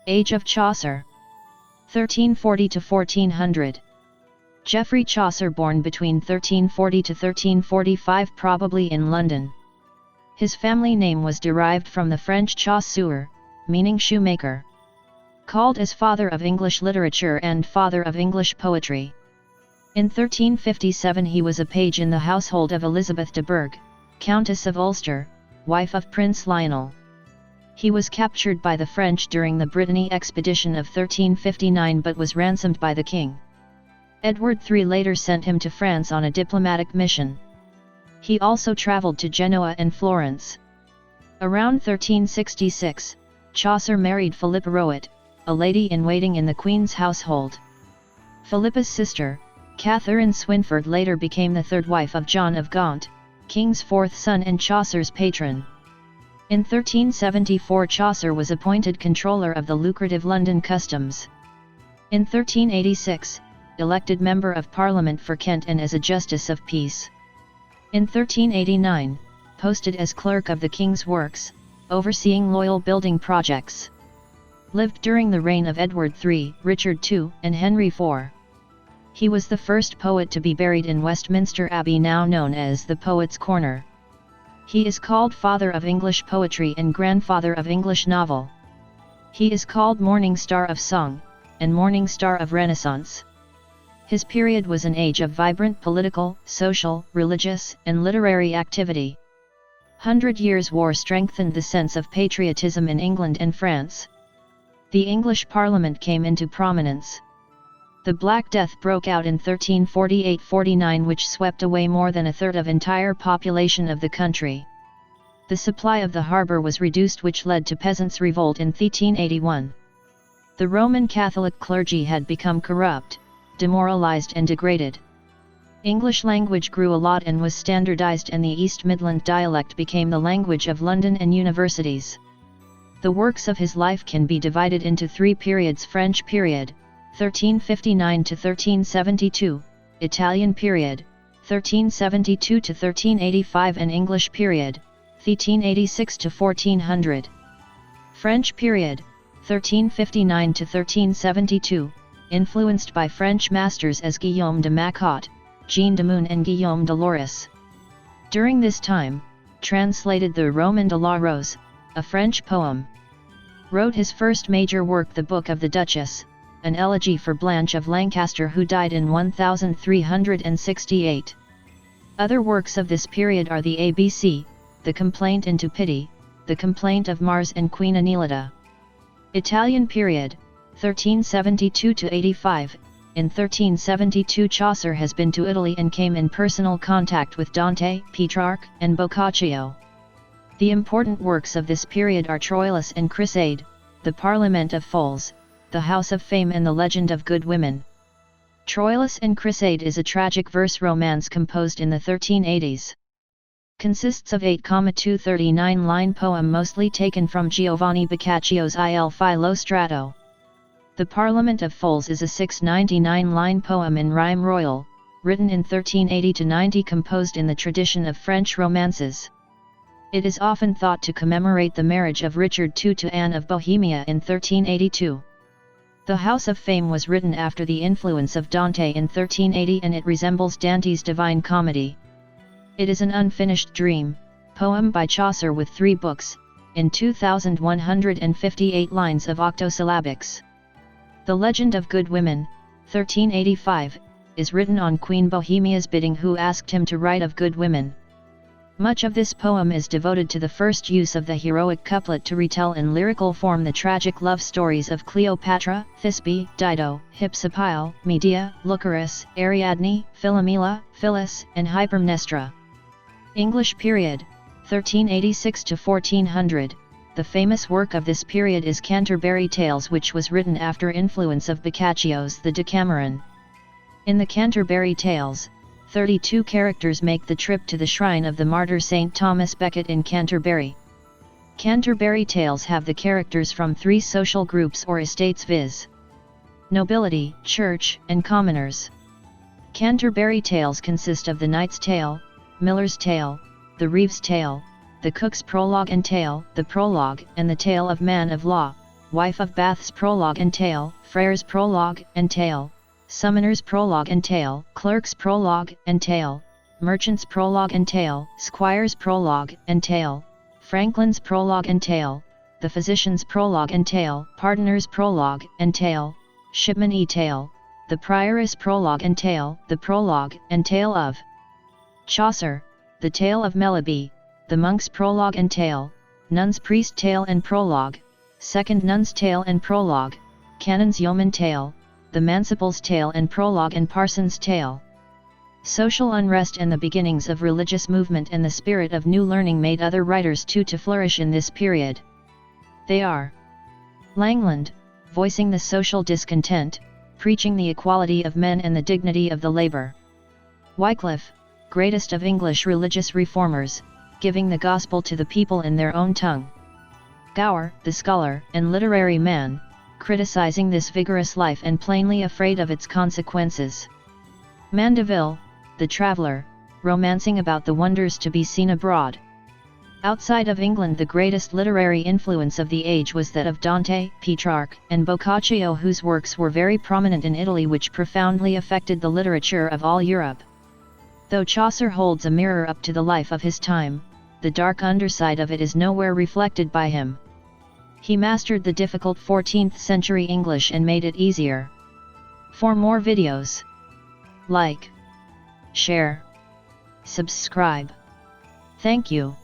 Age of Chaucer 1340 to 1400. Geoffrey Chaucer, born between 1340 to 1345, probably in London. His family name was derived from the French chausseur, meaning shoemaker. Called as father of English literature and father of English poetry. In 1357 he was a page in the household of Elizabeth de Burgh, Countess of Ulster, wife of Prince Lionel. He was captured by the French during the Brittany expedition of 1359 but was ransomed by the king. Edward III later sent him to France on a diplomatic mission. He also travelled to Genoa and Florence. Around 1366, Chaucer married Philippa Rowett, a lady-in-waiting in the Queen's household. Philippa's sister, Catherine Swynford, later became the third wife of John of Gaunt, King's fourth son and Chaucer's patron. In 1374 Chaucer was appointed controller of the lucrative London customs. In 1386, elected Member of Parliament for Kent and as a Justice of Peace. In 1389, posted as Clerk of the King's Works, overseeing loyal building projects. Lived during the reign of Edward III, Richard II, and Henry IV. He was the first poet to be buried in Westminster Abbey, now known as the Poets' Corner. He is called Father of English Poetry and Grandfather of English Novel. He is called Morning Star of Song, and Morning Star of Renaissance. His period was an age of vibrant political, social, religious, and literary activity. 100 Years' War strengthened the sense of patriotism in England and France. The English Parliament came into prominence. The Black Death broke out in 1348-49, which swept away more than a third of entire population of the country. The supply of the harbour was reduced, which led to peasants' revolt in 1381. The Roman Catholic clergy had become corrupt, demoralised and degraded. English language grew a lot and was standardised, and the East Midland dialect became the language of London and universities. The works of his life can be divided into three periods: French period, 1359 to 1372, Italian period, 1372 to 1385, and English period, 1386 to 1400. French period, 1359 to 1372, influenced by French masters as Guillaume de Macotte, Jean de Meun and Guillaume de Loris. During this time, translated the Roman de la Rose, a French poem. Wrote his first major work, the Book of the Duchess, an elegy for Blanche of Lancaster, who died in 1368. Other works of this period are the ABC, the Complaint into Pity, the Complaint of Mars and Queen Anilita. Italian period, 1372 to 85. In 1372 Chaucer has been to Italy and came in personal contact with Dante, Petrarch, and Boccaccio. The important works of this period are Troilus and Criseyde, the Parlement of Fools, the House of Fame, and the Legend of Good Women. Troilus and Criseyde is a tragic verse romance composed in the 1380s. Consists of 8,239-line poem, mostly taken from Giovanni Boccaccio's Il Filostrato. The Parlement of Fools is a 699-line poem in rhyme royal, written in 1380-90, composed in the tradition of French romances. It is often thought to commemorate the marriage of Richard II to Anne of Bohemia in 1382. The House of Fame was written after the influence of Dante in 1380, and it resembles Dante's Divine Comedy. It is an unfinished dream poem by Chaucer with 3 books, in 2,158 lines of octosyllabics. The Legend of Good Women, 1385, is written on Queen Bohemia's bidding, who asked him to write of good women. Much of this poem is devoted to the first use of the heroic couplet to retell in lyrical form the tragic love stories of Cleopatra, Thisbe, Dido, Hypsipyle, Medea, Lucaris, Ariadne, Philomela, Phyllis, and Hypermnestra. English period, 1386 to 1400. The famous work of this period is Canterbury Tales, which was written after influence of Boccaccio's The Decameron. In the Canterbury Tales, 32 characters make the trip to the shrine of the martyr Saint Thomas Becket in Canterbury. Canterbury Tales have the characters from 3 social groups or estates, viz. nobility, church, and commoners. Canterbury Tales consist of the Knight's Tale, Miller's Tale, the Reeve's Tale, the Cook's Prologue and Tale, the Prologue, and the Tale of Man of Law, Wife of Bath's Prologue and Tale, Frere's Prologue and Tale, Summoner's Prologue and Tale, Clerk's Prologue and Tale, Merchant's Prologue and Tale, Squire's Prologue and Tale, Franklin's Prologue and Tale, the Physician's Prologue and Tale, Pardoner's Prologue and Tale, Shipman Tale, the Prioress Prologue and Tale, the Prologue and Tale of Chaucer, the Tale of Melibea, the Monk's Prologue and Tale, Nun's Priest Tale and Prologue, Second Nun's Tale and Prologue, Canon's Yeoman Tale, the Manciple's Tale and Prologue and Parson's Tale. Social unrest and the beginnings of religious movement and the spirit of new learning made other writers too to flourish in this period. They are Langland, voicing the social discontent, preaching the equality of men and the dignity of the labor. Wycliffe, greatest of English religious reformers, giving the gospel to the people in their own tongue. Gower, the scholar and literary man, criticizing this vigorous life and plainly afraid of its consequences. Mandeville, the traveller, romancing about the wonders to be seen abroad. Outside of England, the greatest literary influence of the age was that of Dante, Petrarch, and Boccaccio, whose works were very prominent in Italy, which profoundly affected the literature of all Europe. Though Chaucer holds a mirror up to the life of his time, the dark underside of it is nowhere reflected by him. He mastered the difficult 14th century English and made it easier. For more videos, like, share, subscribe. Thank you.